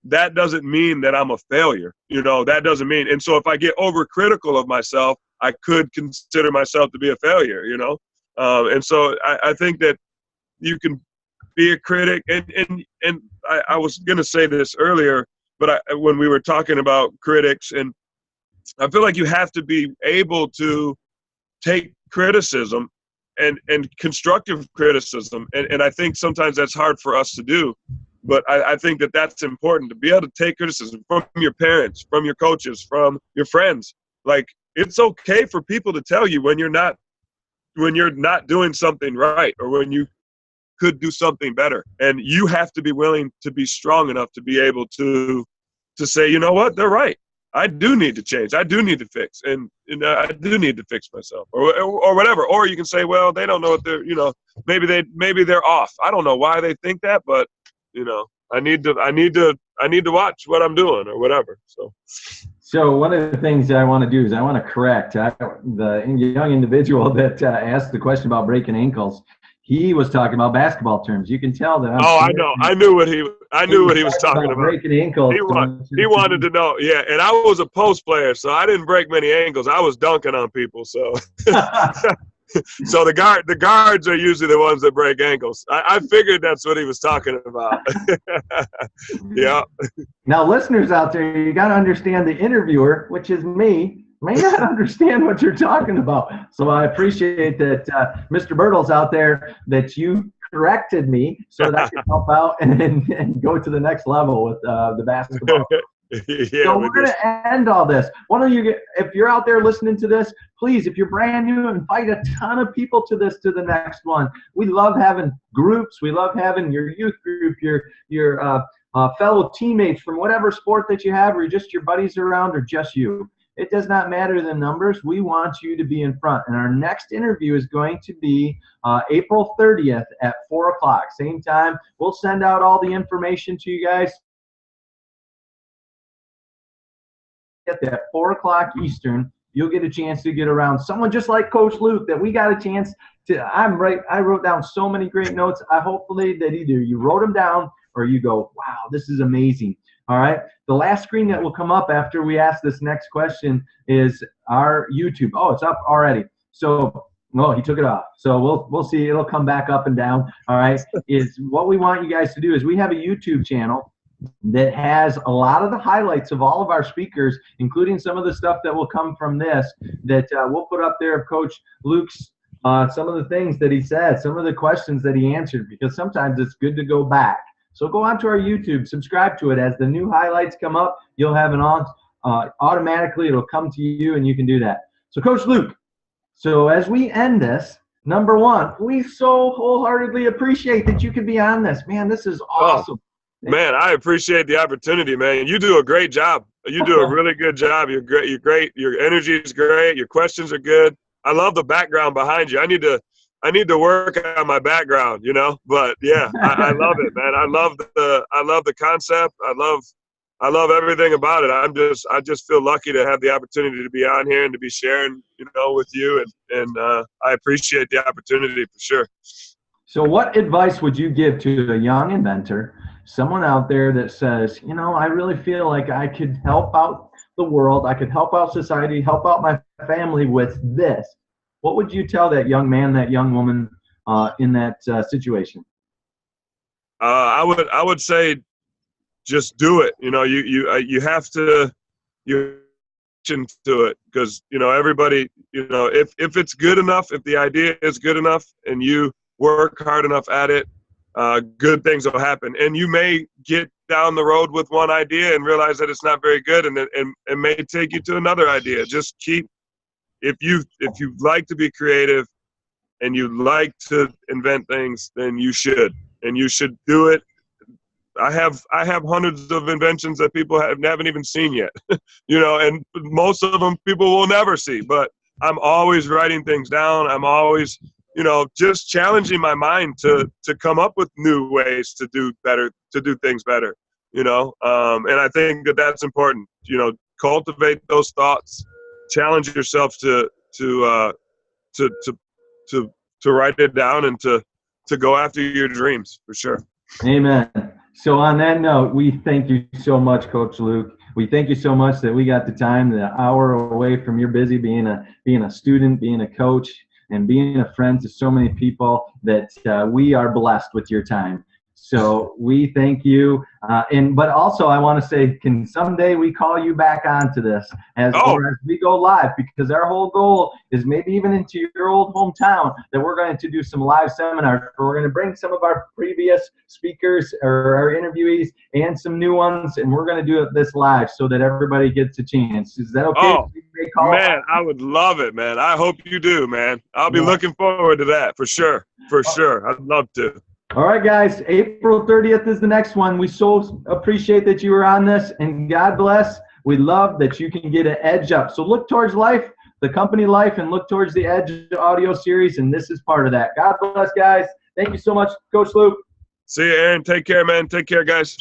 Speaker 3: that doesn't mean that I'm a failure. That doesn't mean. And so if I get overcritical of myself, I could consider myself to be a failure, and so I think that you can be a critic. And I was going to say this earlier, but when we were talking about critics, and I feel like you have to be able to take criticism and constructive criticism. And I think sometimes that's hard for us to do. But I think that that's important, to be able to take criticism from your parents, from your coaches, from your friends. Like, it's okay for people to tell you when you're not doing something right, or when you could do something better. And you have to be willing to be strong enough to be able to say, you know what, they're right. I do need to change. I do need to fix, and I do need to fix myself, or whatever. Or you can say, well, they don't know what they're, maybe they're off. I don't know why they think that, but I need to watch what I'm doing, or whatever.
Speaker 2: So one of the things that I want to do is I want to correct the young individual that asked the question about breaking ankles. He was talking about basketball terms. You can tell that.
Speaker 3: I know. I knew what he was talking about.
Speaker 2: Breaking ankles.
Speaker 3: He wanted to know. Yeah, and I was a post player, so I didn't break many ankles. I was dunking on people, so. So the guards are usually the ones that break ankles. I figured that's what he was talking about. Yeah.
Speaker 2: Now, listeners out there, you got to understand the interviewer, which is me, may not understand what you're talking about. So I appreciate that, Mr. Bertles out there, that you corrected me so that I can help out and go to the next level with the basketball.
Speaker 3: Yeah,
Speaker 2: so we're going to end all this. Why don't you if you're out there listening to this, please, if you're brand new, invite a ton of people to the next one. We love having groups. We love having your youth group, your fellow teammates from whatever sport that you have, or just your buddies around, or just you. It does not matter the numbers. We want you to be in front. And our next interview is going to be April 30th at 4 o'clock. Same time. We'll send out all the information to you guys. At that 4 o'clock Eastern, you'll get a chance to get around someone just like Coach Luke that we got a chance to. I wrote down so many great notes. I hopefully that either you wrote them down or you go, wow, this is amazing. All right. The last screen that will come up after we ask this next question is our YouTube. Oh, it's up already. So, no, he took it off. So we'll see. It'll come back up and down. All right. Is what we want you guys to do is we have a YouTube channel. that has a lot of the highlights of all of our speakers, including some of the stuff that will come from this, that we'll put up there of Coach Luke's, some of the things that he said, some of the questions that he answered, because sometimes it's good to go back. So go onto our YouTube, subscribe to it. As the new highlights come up, you'll have automatically it'll come to you, and you can do that. So Coach Luke, so as we end this, number one, we so wholeheartedly appreciate that you could be on this. Man, this is awesome.
Speaker 3: Man, I appreciate the opportunity, man. You do a great job. You do a really good job. You're great. You're great. Your energy is great. Your questions are good. I love the background behind you. I need to work on my background, you know. But yeah, I love it, man. I love the concept. I love everything about it. I just feel lucky to have the opportunity to be on here and to be sharing, you know, with you, and I appreciate the opportunity for sure.
Speaker 2: So what advice would you give to a young inventor, someone out there that says, you know, I really feel like I could help out the world, I could help out society, help out my family with this? What would you tell that young man, that young woman in that situation?
Speaker 3: I would say, just do it. You know, you have to into it, because, you know, everybody, you know, if it's good enough, if the idea is good enough and you work hard enough at it, good things will happen. And you may get down the road with one idea and realize that it's not very good, and it may take you to another idea. Just keep, if you like to be creative and you like to invent things, then you should do it. I have hundreds of inventions that people haven't even seen yet, you know, and most of them people will never see. But I'm always writing things down. I'm always, you know, just challenging my mind to come up with new ways to do better, to do things better, you know. And I think that that's important. You know, cultivate those thoughts, challenge yourself to write it down and to go after your dreams, for sure.
Speaker 2: Amen. So on that note, we thank you so much, Coach Luke. We thank you so much that we got the time, the hour away from your busy being a student, being a coach, and being a friend to so many people, that we are blessed with your time. So we thank you. But also I want to say, can someday we call you back onto this or as we go live? Because our whole goal is maybe even into your old hometown that we're going to do some live seminars. We're going to bring some of our previous speakers or our interviewees and some new ones, and we're going to do this live so that everybody gets a chance. Is that okay?
Speaker 3: Oh, man, I would love it, man. I hope you do, man. I'll be looking forward to that for sure. For sure. I'd love to.
Speaker 2: All right, guys, April 30th is the next one. We so appreciate that you were on this, and God bless. We love that you can get an edge up. So look towards life, the company life, and look towards the Edge audio series, and this is part of that. God bless, guys. Thank you so much, Coach Luke.
Speaker 3: See you, Aaron. Take care, man. Take care, guys.